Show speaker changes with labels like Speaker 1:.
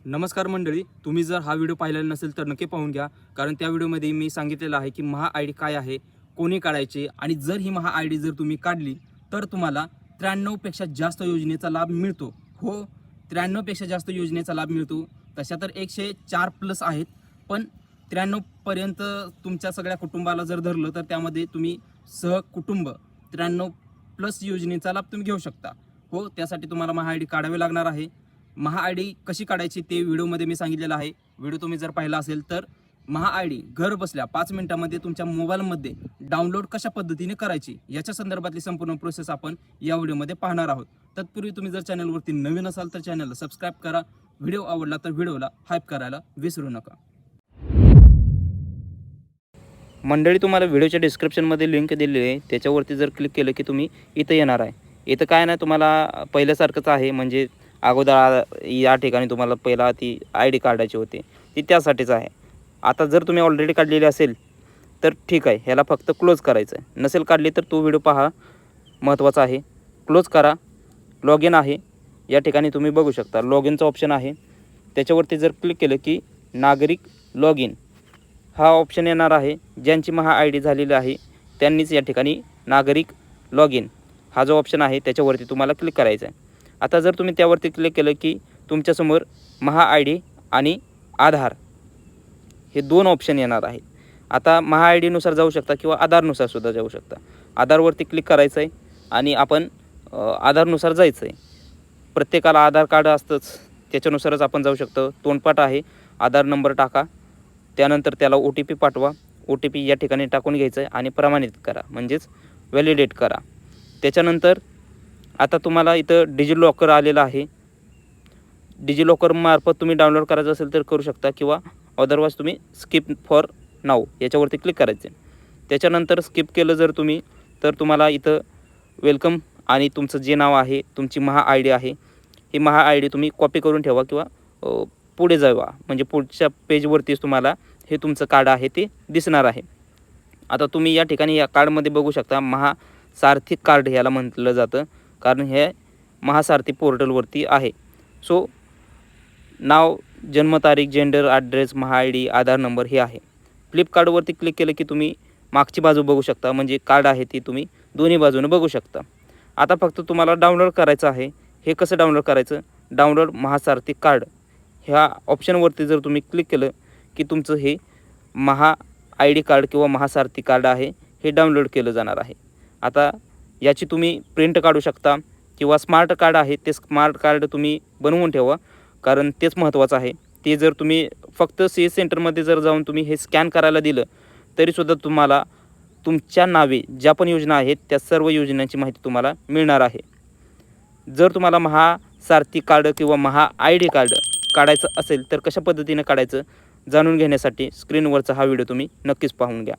Speaker 1: नमस्कार मंडळी, तुम्ही जर हा व्हिडिओ पाहिलेला नसेल तर नक्की पाहून घ्या. कारण त्या व्हिडिओमध्ये मी सांगितलेलं आहे की महा आय डी काय आहे, कोणी काढायचे आणि जर ही महा आय डी जर तुम्ही काढली तर तुम्हाला 93 पेक्षा जास्त योजनेचा लाभ मिळतो. हो, 93 पेक्षा जास्त योजनेचा लाभ मिळतो. तशा तर 104 प्लस आहेत, पण 93 पर्यंत तुमच्या सगळ्या कुटुंबाला जर धरलं तर त्यामध्ये तुम्ही सहकुटुंब 93 प्लस योजनेचा लाभ तुम्ही घेऊ शकता. हो, त्यासाठी तुम्हाला महा आय डी काढावे लागणार आहे. महा आय डी कशी काढायची ते व्हिडिओमध्ये मी सांगितलेलं आहे. व्हिडिओ तुम्ही जर पाहिला असेल तर महा आय डी घर बसल्या 5 मिनिटांमध्ये तुमच्या मोबाईलमध्ये डाउनलोड कशा पद्धतीने करायची याच्या संदर्भातली संपूर्ण प्रोसेस आपण या व्हिडिओमध्ये पाहणार आहोत. तत्पूर्वी तुम्ही जर चॅनलवरती नवीन असाल तर चॅनलला सबस्क्राईब करा. व्हिडिओ आवडला तर व्हिडिओला हाईप करायला विसरू नका.
Speaker 2: मंडळी, तुम्हाला व्हिडिओच्या डिस्क्रिप्शनमध्ये लिंक दिलेली आहे, त्याच्यावरती जर क्लिक केलं की तुम्ही इथं येणार आहे. इथं काय नाही, तुम्हाला पहिल्यासारखंच आहे. म्हणजे अगोदर या ठिकाणी तुम्हाला पहिला ती आय डी काढायची होती, ती त्यासाठीच आहे. आता जर तुम्ही ऑलरेडी काढलेली असेल तर ठीक आहे, ह्याला फक्त क्लोज करायचं आहे. नसेल काढली तर तो व्हिडिओ पहा, महत्त्वाचा आहे. क्लोज करा. लॉग इन आहे, या ठिकाणी तुम्ही बघू शकता लॉग इनचं ऑप्शन आहे. त्याच्यावरती जर क्लिक केलं की नागरिक लॉग इन हा ऑप्शन येणार आहे. ज्यांची महा आय डी झालेली आहे त्यांनीच या ठिकाणी नागरिक लॉग इन हा जो ऑप्शन आहे त्याच्यावरती तुम्हाला क्लिक करायचं आहे. आता जर तुम्ही त्यावरती क्लिक केलं की तुमच्यासमोर महा आय डी आणि आधार हे दोन ऑप्शन येणार आहेत. आता महा आय डीनुसार जाऊ शकता किंवा आधारनुसार सुद्धा जाऊ शकता. आधारवरती क्लिक करायचं आहे आणि आपण आधारनुसार जायचं आहे. प्रत्येकाला आधार कार्ड असतंच, त्याच्यानुसारच आपण जाऊ शकतो. तोंडपाठ आहे, आधार नंबर टाका, त्यानंतर त्याला OTP पाठवा. OTP या ठिकाणी टाकून घ्यायचं आहे आणि प्रमाणित करा, म्हणजेच व्हॅलिडेट करा. त्याच्यानंतर आता तुम्हाला इथं डिजिलॉकर आलेलं आहे. डिजिलॉकरमार्फत तुम्ही डाउनलोड करायचं असेल तर करू शकता किंवा अदरवाईज तुम्ही स्किप फॉर नाऊ याच्यावरती क्लिक करायचे. त्याच्यानंतर स्किप केलं जर तुम्ही तर तुम्हाला इथं वेलकम आणि तुमचं जे नाव आहे, तुमची महा आय डी आहे, ही महा आय डी तुम्ही कॉपी करून ठेवा किंवा पुढे जावा, म्हणजे पुढच्या पेजवरतीच तुम्हाला हे तुमचं कार्ड आहे ते दिसणार आहे. आता तुम्ही या ठिकाणी या कार्डमध्ये बघू शकता महासारथी कार्ड ह्याला म्हटलं जातं, कारण हे महासारथी पोर्टलवरती आहे. सो नाव, जन्मतारीख, gender, address, Maha I D, Aadhaar number हे आहे. फ्लिपकार्टवरती क्लिक केलं की तुम्ही मागची बाजू बघू शकता, म्हणजे कार्ड आहे ती तुम्ही दोन्ही बाजूने बघू शकता. आता फक्त तुम्हाला डाउनलोड करायचं आहे. हे कसं डाउनलोड करायचं? डाउनलोड महासारथी कार्ड ह्या ऑप्शनवरती जर तुम्ही क्लिक केलं की तुमचं हे महा आय डी कार्ड किंवा महासारथी कार्ड आहे हे डाउनलोड केलं जाणार आहे. आता याची तुम्ही प्रिंट काढू शकता किंवा स्मार्ट कार्ड आहे ते स्मार्ट कार्ड तुम्ही बनवून ठेवा, कारण तेच महत्त्वाचं आहे. ते जर तुम्ही फक्त CS सेंटरमध्ये जर जाऊन तुम्ही हे स्कॅन करायला दिलं तरीसुद्धा तुम्हाला तुमच्या नावे ज्या पण योजना आहेत त्या सर्व योजनांची माहिती तुम्हाला मिळणार आहे. जर तुम्हाला महासारथी कार्ड किंवा महा आय डी कार्ड काढायचं असेल तर कशा पद्धतीने काढायचं जाणून घेण्यासाठी स्क्रीनवरचा हा व्हिडिओ तुम्ही नक्कीच पाहून घ्या.